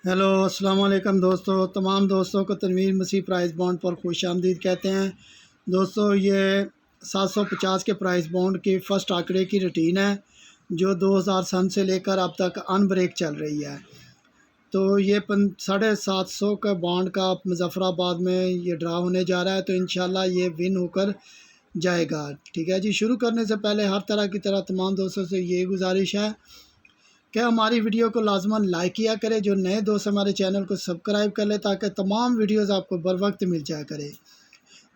Hello अस्सलाम वालेकुम दोस्तों, तमाम दोस्तों को तनवीर मसीह प्राइस बॉन्ड पर खुश आमदीद कहते हैं। दोस्तों ये 750 के प्राइस बॉन्ड की फ़र्स्ट आंकड़े की रूटीन है जो 2000 सन से लेकर अब तक अनब्रेक चल रही है। तो ये 750 का बॉन्ड का मुजफ्फराबाद में ये ड्रा होने जा रहा है, तो इंशाल्लाह ये विन होकर जाएगा। ठीक है जी। शुरू करने से पहले हर तरह की तरह तमाम दोस्तों से ये गुजारिश है क्या हमारी वीडियो को लाजमन लाइक किया करें। जो नए दोस्त हमारे चैनल को सब्सक्राइब कर ले ताकि तमाम वीडियोस आपको बर वक्त मिल जाया करे।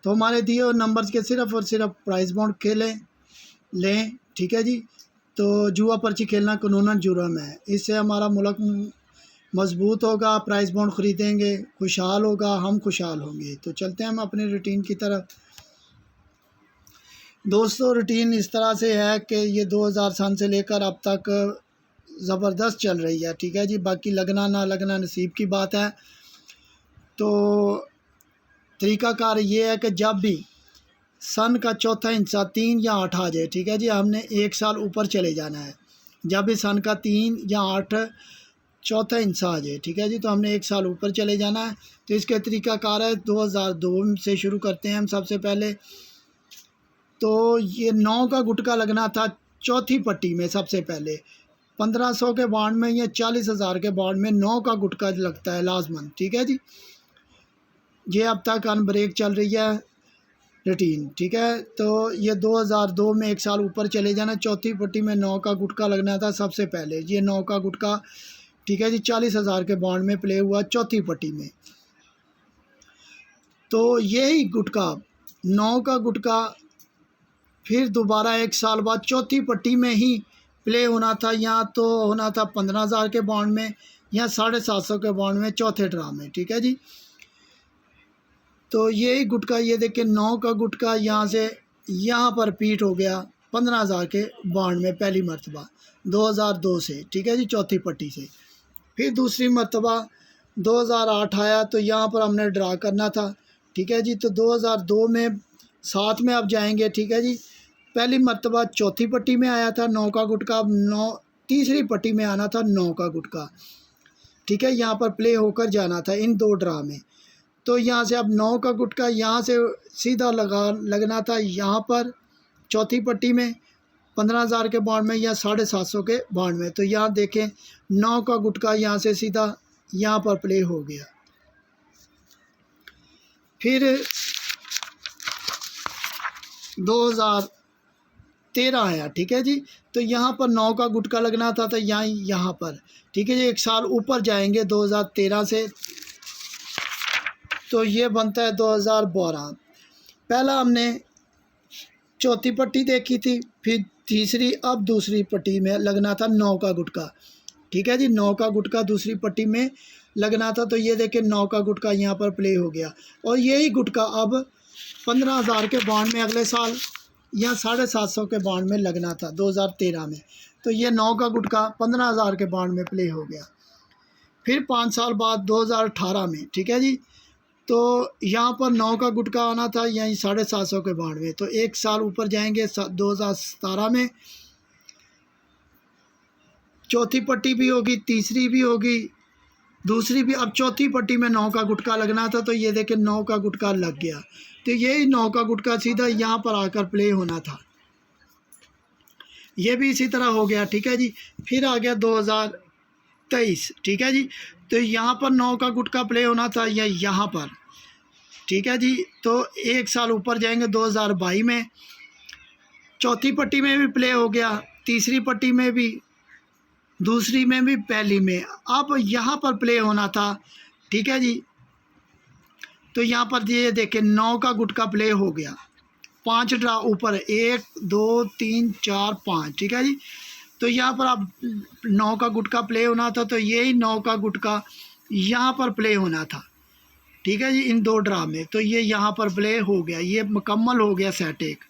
तो हमारे दिए हुए नंबर्स के सिर्फ़ और सिर्फ प्राइस बॉन्ड खेलें लें। ठीक है जी। तो जुआ पर्ची खेलना कानूनन जुर्म है। इससे हमारा मुल्क मजबूत होगा, प्राइस बॉन्ड ख़रीदेंगे, खुशहाल होगा, हम खुशहाल होंगे। तो चलते हैं हम अपने रूटीन की तरफ। दोस्तों रूटीन इस तरह से है कि ये 2000 सन से लेकर अब तक ज़बरदस्त चल रही है। ठीक है जी। बाकी लगना ना लगना नसीब की बात है। तो तरीक़ाकार ये है कि जब भी सन का चौथा हिस्सा 3 या 8 आ जाए, ठीक है जी, हमने 1 साल ऊपर चले जाना है। जब भी सन का 3 या 8 चौथा हिस्सा आ जाए, ठीक है जी, तो हमने 1 साल ऊपर चले जाना है। तो इसके तरीक़ाकार है 2002 से शुरू करते हैं हम। सबसे पहले तो ये 9 का गुटका लगना था चौथी पट्टी में। सबसे पहले 1500 के बॉन्ड में या 40,000 के बॉन्ड में 9 का गुटका लगता है लाजमन। ठीक है जी। ये अब तक अनब्रेक चल रही है रूटीन। ठीक है। तो ये 2002 में 1 साल ऊपर चले जाना। चौथी पट्टी में 9 का गुटका लगना था सबसे पहले। ये 9 का गुटका, ठीक है जी, 40,000 के बॉन्ड में प्ले हुआ चौथी पट्टी में। तो यही गुटका 9 का गुटका फिर दोबारा 1 साल बाद चौथी पट्टी में ही प्ले होना था। या तो होना था 15,000 के बॉन्ड में या 750 के बॉन्ड में चौथे ड्रा में। ठीक है जी। तो यही गुटका, ये देखिए 9 का गुटका यहाँ से यहाँ पर रिपीट हो गया 15,000 के बॉन्ड में पहली मरतबा 2002 से। ठीक है जी, चौथी पट्टी से। फिर दूसरी मरतबा 2008 आया तो यहाँ पर हमने ड्रा करना था। ठीक है जी। तो 2002 में 7 में अब जाएंगे। ठीक है जी। पहली मरतबा चौथी पट्टी में आया था 9 का गुटका। 9 तीसरी पट्टी में आना था 9 का गुटका। ठीक है। यहाँ पर प्ले होकर जाना था इन 2 ड्रा में। तो यहाँ से अब 9 का गुटका यहाँ से सीधा लगना था यहाँ पर चौथी पट्टी में 15,000 के बॉन्ड में या 750 के बॉन्ड में। तो यहाँ देखें 9 का गुटका यहाँ से सीधा यहाँ पर प्ले हो गया। फिर 2013 आया। ठीक है जी। तो यहाँ पर 9 का गुटका लगना था तो यहाँ पर। ठीक है जी। 1 साल ऊपर जाएंगे 2013 से, तो ये बनता है 2012। पहला हमने चौथी पट्टी देखी थी, फिर तीसरी, अब दूसरी पट्टी में लगना था 9 का गुटका। ठीक है जी। 9 का गुटका दूसरी पट्टी में लगना था। तो ये देखिए 9 का गुटका यहाँ पर प्ले हो गया। और यही गुटका अब 15,000 के बॉन्ड में अगले साल या 750 के बॉन्ड में लगना था 2013 में। तो ये 9 का गुटका 15,000 के बॉन्ड में प्ले हो गया। फिर 5 साल बाद 2018 में, ठीक है जी, तो यहाँ पर 9 का गुटका आना था यहीं 750 के बॉन्ड में। तो 1 साल ऊपर जाएंगे 2017 में। चौथी पट्टी भी होगी, तीसरी भी होगी, दूसरी भी। अब चौथी पट्टी में 9 का गुटका लगना था। तो ये देखिए 9 का गुटका लग गया। तो यही 9 का गुटका सीधा यहाँ पर आकर प्ले होना था। ये भी इसी तरह हो गया। ठीक है जी। फिर आ गया 2023। ठीक है जी। तो यहाँ पर 9 का गुटका प्ले होना था या यहाँ पर। ठीक है जी। तो 1 साल ऊपर जाएंगे 2022 में। चौथी पट्टी में भी प्ले हो गया, तीसरी पट्टी में भी, दूसरी में भी, पहली में। अब यहाँ पर प्ले होना था। ठीक है जी। तो यहाँ पर ये देखें 9 का गुटका प्ले हो गया। 5 ड्रा ऊपर, 1 2 3 4 5। ठीक है जी। तो यहाँ पर अब 9 का गुटका प्ले होना था। तो यही 9 का गुटका यहाँ पर प्ले होना था। ठीक है जी, इन 2 ड्रा में। तो ये यहाँ पर प्ले हो गया, ये मुकम्मल हो गया सेट एक।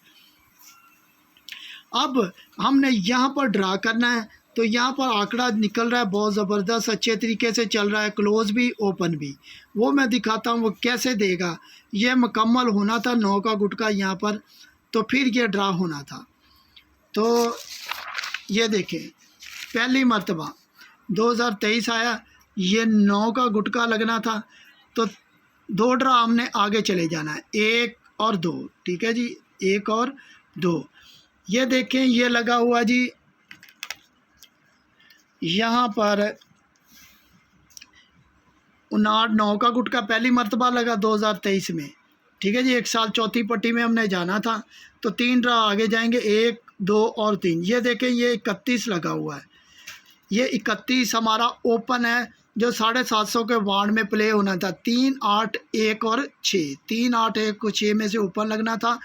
अब हमने यहाँ पर ड्रा करना है। तो यहाँ पर आंकड़ा निकल रहा है बहुत ज़बरदस्त, अच्छे तरीके से चल रहा है, क्लोज़ भी ओपन भी। वो मैं दिखाता हूँ वो कैसे देगा। ये मुकम्मल होना था 9 का गुटका यहाँ पर, तो फिर ये ड्रा होना था। तो ये देखें पहली मरतबा 2023 आया, ये 9 का गुटका लगना था, तो 2 ड्रा हमने आगे चले जाना है, 1 और 2, ठीक है जी, 1 और 2। ये देखें ये लगा हुआ जी यहाँ पर 9 का गुटका पहली मर्तबा लगा 2023 में, ठीक है जी। 1 साल चौथी पट्टी में हमने जाना था, तो 3 ड्रा आगे जाएंगे, 1 2 और 3। ये देखें ये 31 लगा हुआ है, ये 31 हमारा ओपन है जो 750 के वार्ड में प्ले होना था। 3 8 1 और 6, 3 8 1 को 6 में से ओपन लगना था,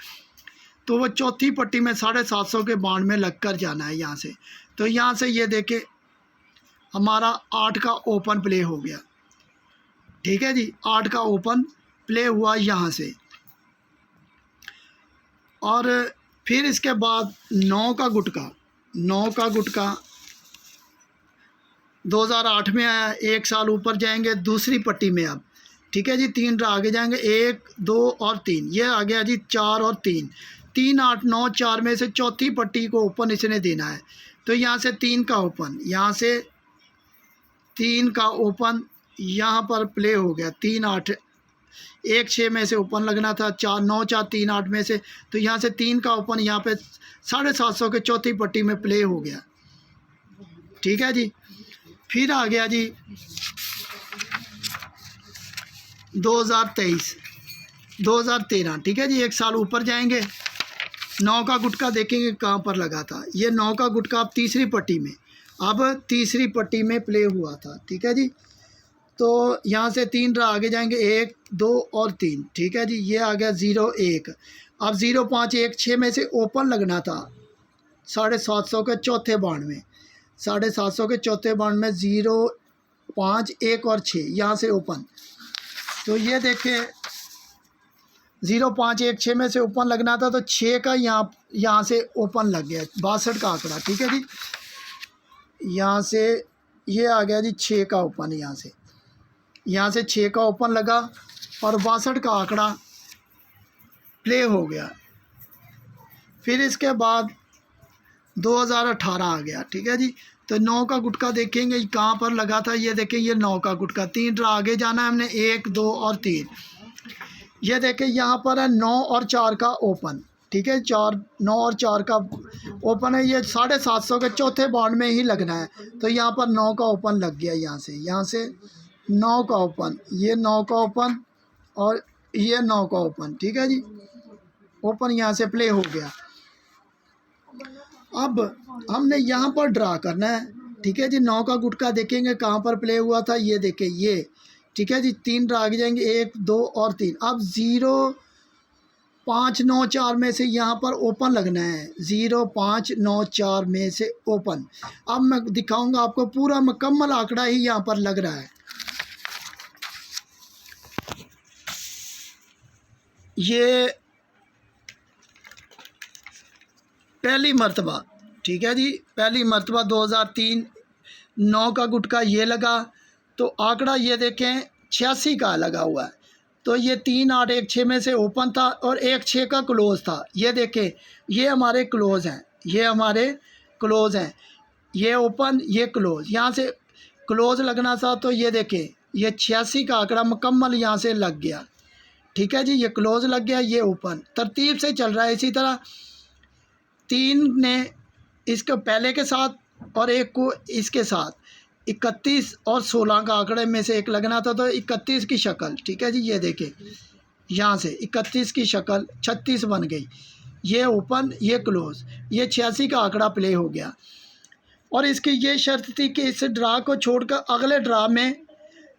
तो वो चौथी पट्टी में 750 के बाउंड में लग कर जाना है यहाँ से। तो यहाँ से ये देखें हमारा 8 का ओपन प्ले हो गया, ठीक है जी, 8 का ओपन प्ले हुआ यहाँ से। और फिर इसके बाद 9 का गुटका, 9 का गुटका 2008 में आया, 1 साल ऊपर जाएंगे दूसरी पट्टी में अब, ठीक है जी। 3 ड्रा आगे जाएंगे, 1 2 और 3, ये आ गया जी 4 और 3। 3 8 9 4 में से चौथी पट्टी को ओपन इसने देना है, तो यहाँ से 3 का ओपन, यहाँ से 3 का ओपन यहाँ पर प्ले हो गया। 3 8 1 6 में से ओपन लगना था, 4 9 4 3 8 में से, तो यहाँ से 3 का ओपन यहाँ पे 750 के चौथी पट्टी में प्ले हो गया, ठीक है जी। फिर आ गया जी 2023 2013, ठीक है जी, 1 साल ऊपर जाएंगे। 9 का गुटका देखेंगे कहाँ पर लगा था, ये 9 का गुटका अब तीसरी पट्टी में, अब तीसरी पट्टी में प्ले हुआ था, ठीक है जी। तो यहाँ से 3 ड्रा आगे जाएंगे, 1 2 और 3, ठीक है जी। ये आ गया 0 1, अब 0 5 1 6 में से ओपन लगना था 750 के चौथे बाउंड में, 750 के चौथे बाउंड में 0 5 1 और 6 यहाँ से ओपन। तो ये देखें 0 5 1 6 में से ओपन लगना था, तो 6 का यहाँ से ओपन लग गया, 62 का आंकड़ा, ठीक है जी। यहाँ से ये आ गया जी 6 का ओपन, यहाँ से 6 का ओपन लगा और 62 का आंकड़ा प्ले हो गया। फिर इसके बाद 2018 आ गया, ठीक है जी। तो 9 का गुटका देखेंगे कहाँ पर लगा था, ये देखें ये 9 का गुटका, 3 ड्रा आगे जाना है हमने, 1 2 और 3। ये देखें यहाँ पर है 9 और 4 का ओपन, ठीक है, 9 और 4 का ओपन है, ये 750 के चौथे बाउंड में ही लगना है, तो यहाँ पर 9 का ओपन लग गया। यहाँ से 9 का ओपन, ये 9 का ओपन और ये 9 का ओपन, ठीक है जी, ओपन यहाँ से प्ले हो गया। अब हमने यहाँ पर ड्रा करना है, ठीक है जी। 9 का गुटका देखेंगे कहाँ पर प्ले हुआ था, ये देखें ये, ठीक है जी। 3 ड्रा आगे जाएंगे, 1 2 और 3। अब 0 5 9 4 में से यहाँ पर ओपन लगना है, 0 5 9 4 में से ओपन। अब मैं दिखाऊंगा आपको, पूरा मुकम्मल आंकड़ा ही यहाँ पर लग रहा है। ये पहली मर्तबा, ठीक है जी, पहली मर्तबा 2003 9 का गुटका ये लगा, तो आंकड़ा ये देखें 86 का लगा हुआ है। तो ये 3 8 1 6 में से ओपन था और 1 6 का क्लोज़ था। ये देखें ये हमारे क्लोज़ हैं, ये हमारे क्लोज़ हैं, ये ओपन ये क्लोज़, यहाँ से क्लोज़ लगना था, तो ये देखें ये 86 का आंकड़ा मुकम्मल यहाँ से लग गया, ठीक है जी। ये क्लोज़ लग गया, ये ओपन, तरतीब से चल रहा है। इसी तरह 3 ने इसको पहले के साथ और 1 को इसके साथ, 31 और 16 का आंकड़े में से एक लगना था, तो 31 की शक्ल, ठीक है जी। ये देखें यहाँ से 31 की शक्ल 36 बन गई, ये ओपन ये क्लोज़, ये 86 का आंकड़ा प्ले हो गया। और इसकी ये शर्त थी कि इस ड्रा को छोड़कर अगले ड्रा में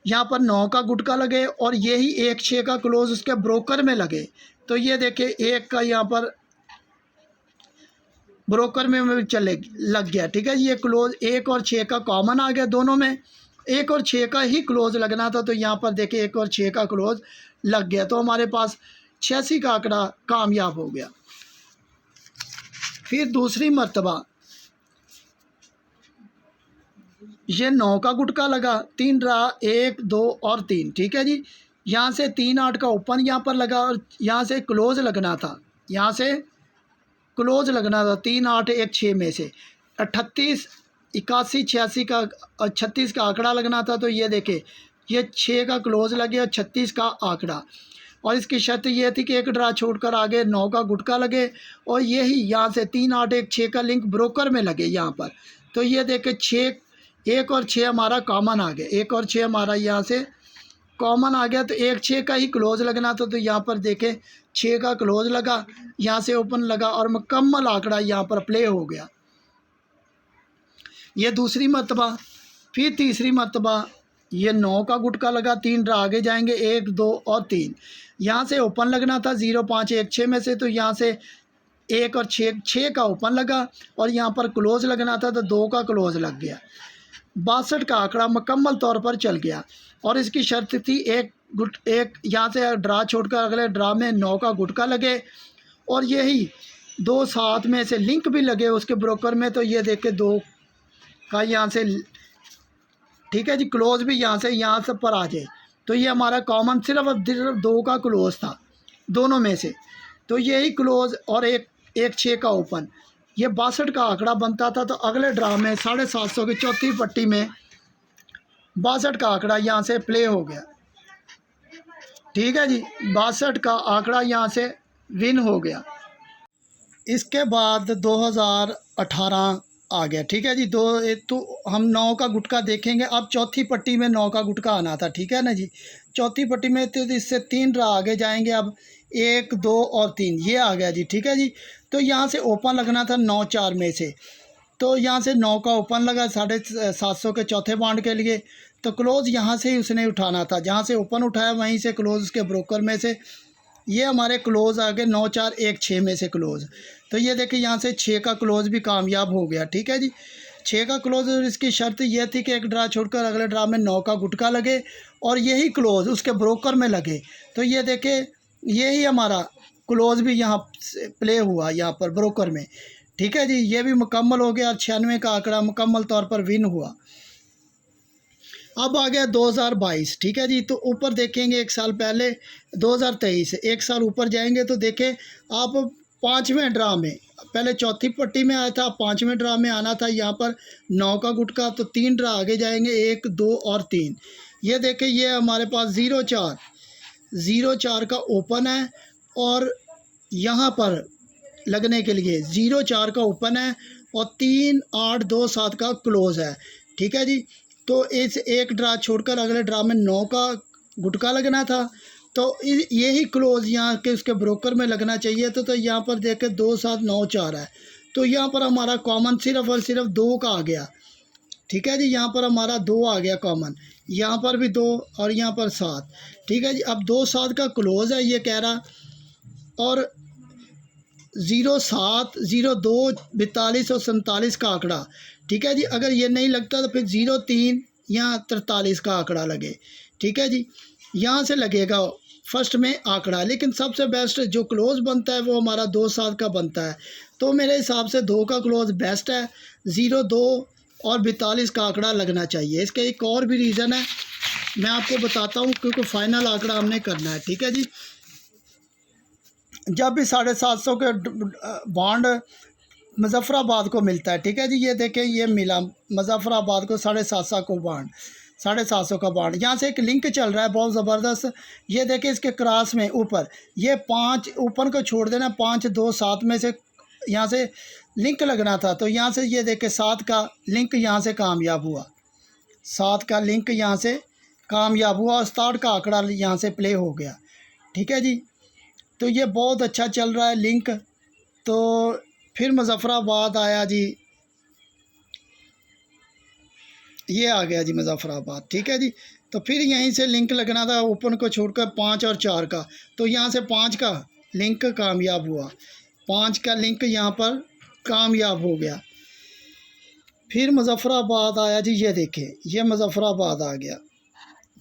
यहाँ पर 9 का गुटका लगे और यही 1 6 का क्लोज़ उसके ब्रोकर में लगे। तो ये देखें 1 का यहाँ पर ब्रोकर में चले लग गया, ठीक है। ये क्लोज़ 1 और 6 का कॉमन आ गया, दोनों में 1 और 6 का ही क्लोज़ लगना था, तो यहाँ पर देखें 1 और 6 का क्लोज़ लग गया, तो हमारे पास 86 का आंकड़ा कामयाब हो गया। फिर दूसरी मर्तबा ये 9 का गुटका लगा, 3 ड्रा 1 2 और 3, ठीक है जी। यहाँ से 3 8 का ओपन यहाँ पर लगा और यहाँ से क्लोज़ लगना था, यहाँ से क्लोज़ लगना था 3 8 1 6 में से 38 81 86 का और 36 का आंकड़ा लगना था। तो ये देखे ये 6 का क्लोज लगे और 36 का आंकड़ा, और इसकी शर्त ये थी कि एक ड्रा छोड़कर आगे 9 का गुटका लगे, और यही यहाँ से 3 8 1 6 का लिंक ब्रोकर में लगे यहाँ पर। तो ये देखे 6 1 और 6 हमारा कॉमन आ गया, 1 और 6 हमारा यहाँ से कॉमन आ गया। तो 1 6 का ही क्लोज लगना था। तो यहाँ पर देखे 6 का क्लोज लगा, यहाँ से ओपन लगा और मुकम्मल आंकड़ा यहाँ पर प्ले हो गया। ये दूसरी मरतबा। फिर तीसरी मरतबा ये 9 का गुटका लगा, 3 ड्रा आगे जाएंगे, 1 2 और 3। यहाँ से ओपन लगना था 0 5 1 6 में से। तो यहाँ से 1 और 6 का ओपन लगा, और यहाँ पर क्लोज लगना था तो 2 का क्लोज लग गया। 62 का आंकड़ा मुकम्मल तौर पर चल गया। और इसकी शर्त थी एक यहाँ से ड्रा छोड़कर अगले ड्रा में 9 का गुटका लगे, और यही 2 साथ में से लिंक भी लगे उसके ब्रोकर में। तो ये देखे 2 का यहाँ से, ठीक है जी, क्लोज भी यहाँ से पर आ जाए। तो ये हमारा कॉमन सिर्फ 2 का क्लोज था दोनों में से। तो यही क्लोज और एक 6 का ओपन, ये 62 का आंकड़ा बनता था। तो अगले ड्रा में 750 की चौथी पट्टी में 62 का आंकड़ा यहाँ से प्ले हो गया। ठीक है जी, 62 का आंकड़ा यहाँ से विन हो गया। इसके बाद 2018 आ गया। ठीक है जी, तो हम 9 का गुटका देखेंगे। अब चौथी पट्टी में 9 का गुटका आना था। ठीक है ना जी, चौथी पट्टी में तो इससे 3 ड्रा आगे जाएंगे। अब 1 2 और 3 ये आ गया जी। ठीक है जी, तो यहाँ से ओपन लगना था 9 4 में से। तो यहाँ से 9 का ओपन लगा 750 के चौथे बाउंड के लिए। तो क्लोज यहाँ से ही उसने उठाना था, जहाँ से ओपन उठाया वहीं से क्लोज उसके ब्रोकर में से। ये हमारे क्लोज आ गए 9 4 1 6 में से क्लोज। तो ये देखिए यहाँ से 6 का क्लोज भी कामयाब हो गया। ठीक है जी, 6 का क्लोज। और इसकी शर्त ये थी कि एक ड्रा छोड़कर अगले ड्रा में 9 का गुटका लगे, और यही क्लोज उसके ब्रोकर में लगे। तो ये देखे यही हमारा क्लोज भी यहाँ प्ले हुआ यहाँ पर ब्रोकर में। ठीक है जी, ये भी मुकम्मल हो गया और 96 का आंकड़ा मुकम्मल तौर पर विन हुआ। अब आ गया 2022। ठीक है जी, तो ऊपर देखेंगे एक साल पहले 2023, एक साल ऊपर जाएंगे तो देखें आप 5वें ड्रा में, पहले चौथी पट्टी में आया था, 5वें ड्रा में आना था यहाँ पर 9 का गुटका। तो 3 ड्रा आगे जाएंगे, 1 2 और 3। ये देखें ये हमारे पास 0 4 का ओपन है, और यहाँ पर लगने के लिए 0 4 का ओपन है, और 3 8 2 7 का क्लोज है। ठीक है जी, तो इस एक ड्रा छोड़कर अगले ड्रा में 9 का गुटका लगना था। तो यही क्लोज यहाँ के उसके ब्रोकर में लगना चाहिए। तो यहाँ पर देखे 2 7 9 4 है। तो यहाँ पर हमारा कॉमन सिर्फ और सिर्फ 2 का आ गया। ठीक है जी, यहाँ पर हमारा 2 आ गया कॉमन, यहाँ पर भी 2 और यहाँ पर 7। ठीक है जी, अब 2 7 का क्लोज है ये कह रहा, और 0 7 0 2 42 और 47 का आंकड़ा। ठीक है जी, अगर ये नहीं लगता तो फिर 0 3 या 43 का आंकड़ा लगे। ठीक है जी, यहाँ से लगेगा फर्स्ट में आंकड़ा, लेकिन सबसे बेस्ट जो क्लोज बनता है वो हमारा 2 7 का बनता है। तो मेरे हिसाब से 2 का क्लोज बेस्ट है। 0 2 और 42 का आंकड़ा लगना चाहिए। इसका एक और भी रीज़न है, मैं आपको बताता हूँ, क्योंकि फाइनल आंकड़ा हमने करना है। ठीक है जी, जब भी 750 के बॉन्ड मुजफ्फराबाद को मिलता है। ठीक है जी, ये देखें ये मिला मुजफ्फराबाद को 750 को बॉन्ड, 750 का बॉन्ड। यहाँ से एक लिंक चल रहा है बहुत ज़बरदस्त। ये देखें इसके क्रॉस में ऊपर ये 5 ऊपर को छोड़ देना, 5 2 7 में से यहाँ से लिंक लगना था। तो यहाँ से ये देखें 7 का लिंक यहाँ से कामयाब हुआ, 7 का लिंक यहाँ से कामयाब हुआ, और 67 का आंकड़ा यहाँ से प्ले हो गया। ठीक है जी, तो ये बहुत अच्छा चल रहा है लिंक। तो फिर मुजफ्फराबाद आया जी, ये आ गया जी मुजफ्फराबाद। ठीक है जी, तो फिर यहीं से लिंक लगना था ओपन को छोड़कर 5 और 4 का। तो यहाँ से 5 का लिंक कामयाब हुआ, 5 का लिंक यहाँ पर कामयाब हो गया। फिर मुजफ्फराबाद आया जी, ये देखें ये मुजफ्फराबाद आ गया।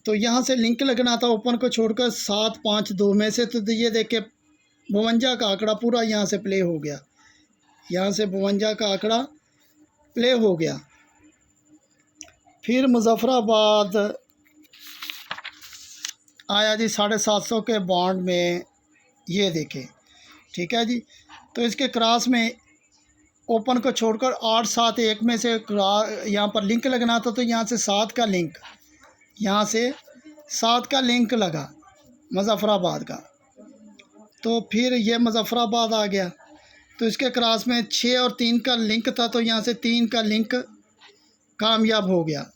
तो यहाँ से लिंक लगना था ओपन को छोड़कर 7 5 2 में से। तो ये देखें 52 का आंकड़ा पूरा यहाँ से प्ले हो गया, यहाँ से 52 का आंकड़ा प्ले हो गया। फिर मुजफ्फराबाद आया जी 750 के बॉन्ड में, ये देखें। ठीक है जी, तो इसके क्रॉस में ओपन को छोड़कर 8 7 1 में से यहाँ पर लिंक लगना था, तो यहाँ से 7 का लिंक, यहाँ से 7 का लिंक लगा मुजफ्फराबाद का, तो फिर ये मुजफ्फराबाद आ गया। तो इसके क्रॉस में 6 और 3 का लिंक था, तो यहाँ से 3 का लिंक कामयाब हो गया।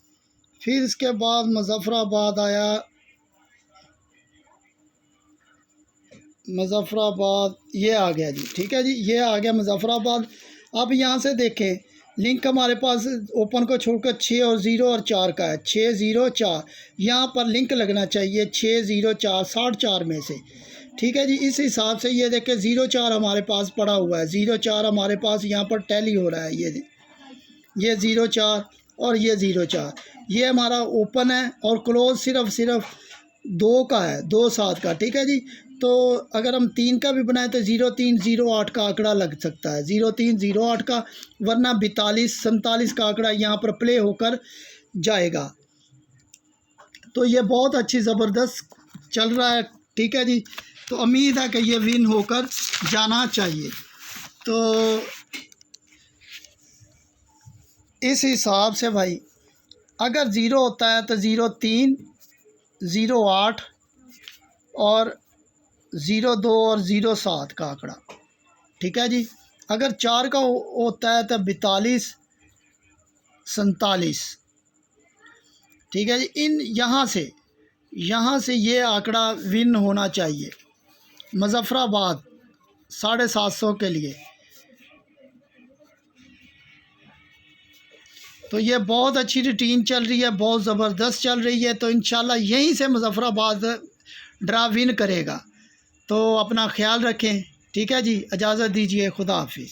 फिर इसके बाद मुजफ्फराबाद आया, मुजफ्फराबाद ये आ गया जी, ठीक है जी, ये आ गया मुजफ्फराबाद। अब यहाँ से देखें लिंक हमारे पास ओपन को छोड़कर 6 और 0 और 4 का है, 6 0 4, यहाँ पर लिंक लगना चाहिए 6 0 4 64 में से, ठीक है जी। इस हिसाब से ये देखें 0 4 हमारे पास पड़ा हुआ है, 0 4 हमारे पास यहाँ पर टैली हो रहा है, ये 0 4 और ये 0 4, ये हमारा ओपन है और क्लोज सिर्फ 2 का है, 2 7 का, ठीक है जी। तो अगर हम 3 का भी बनाए तो 0 3 0 8 का आंकड़ा लग सकता है, 0 3 0 8 का, वरना 42 47 का आंकड़ा यहाँ पर प्ले होकर जाएगा। तो ये बहुत अच्छी ज़बरदस्त चल रहा है, ठीक है जी। तो उम्मीद है कि ये विन होकर जाना चाहिए। तो इस हिसाब से भाई अगर 0 होता है तो 0 3 0 8 और 0 2 और 0 7 का आंकड़ा, ठीक है जी। अगर 4 का होता है तो 42 47, ठीक है जी। इन यहाँ से ये आंकड़ा विन होना चाहिए मुजफ्फराबाद 750 के लिए। तो ये बहुत अच्छी रूटीन चल रही है, बहुत ज़बरदस्त चल रही है। तो इंशाल्लाह यहीं से मुजफ्फराबाद ड्रा विन करेगा। तो अपना ख्याल रखें, ठीक है जी। इजाज़त दीजिए, खुदा हाफिज़।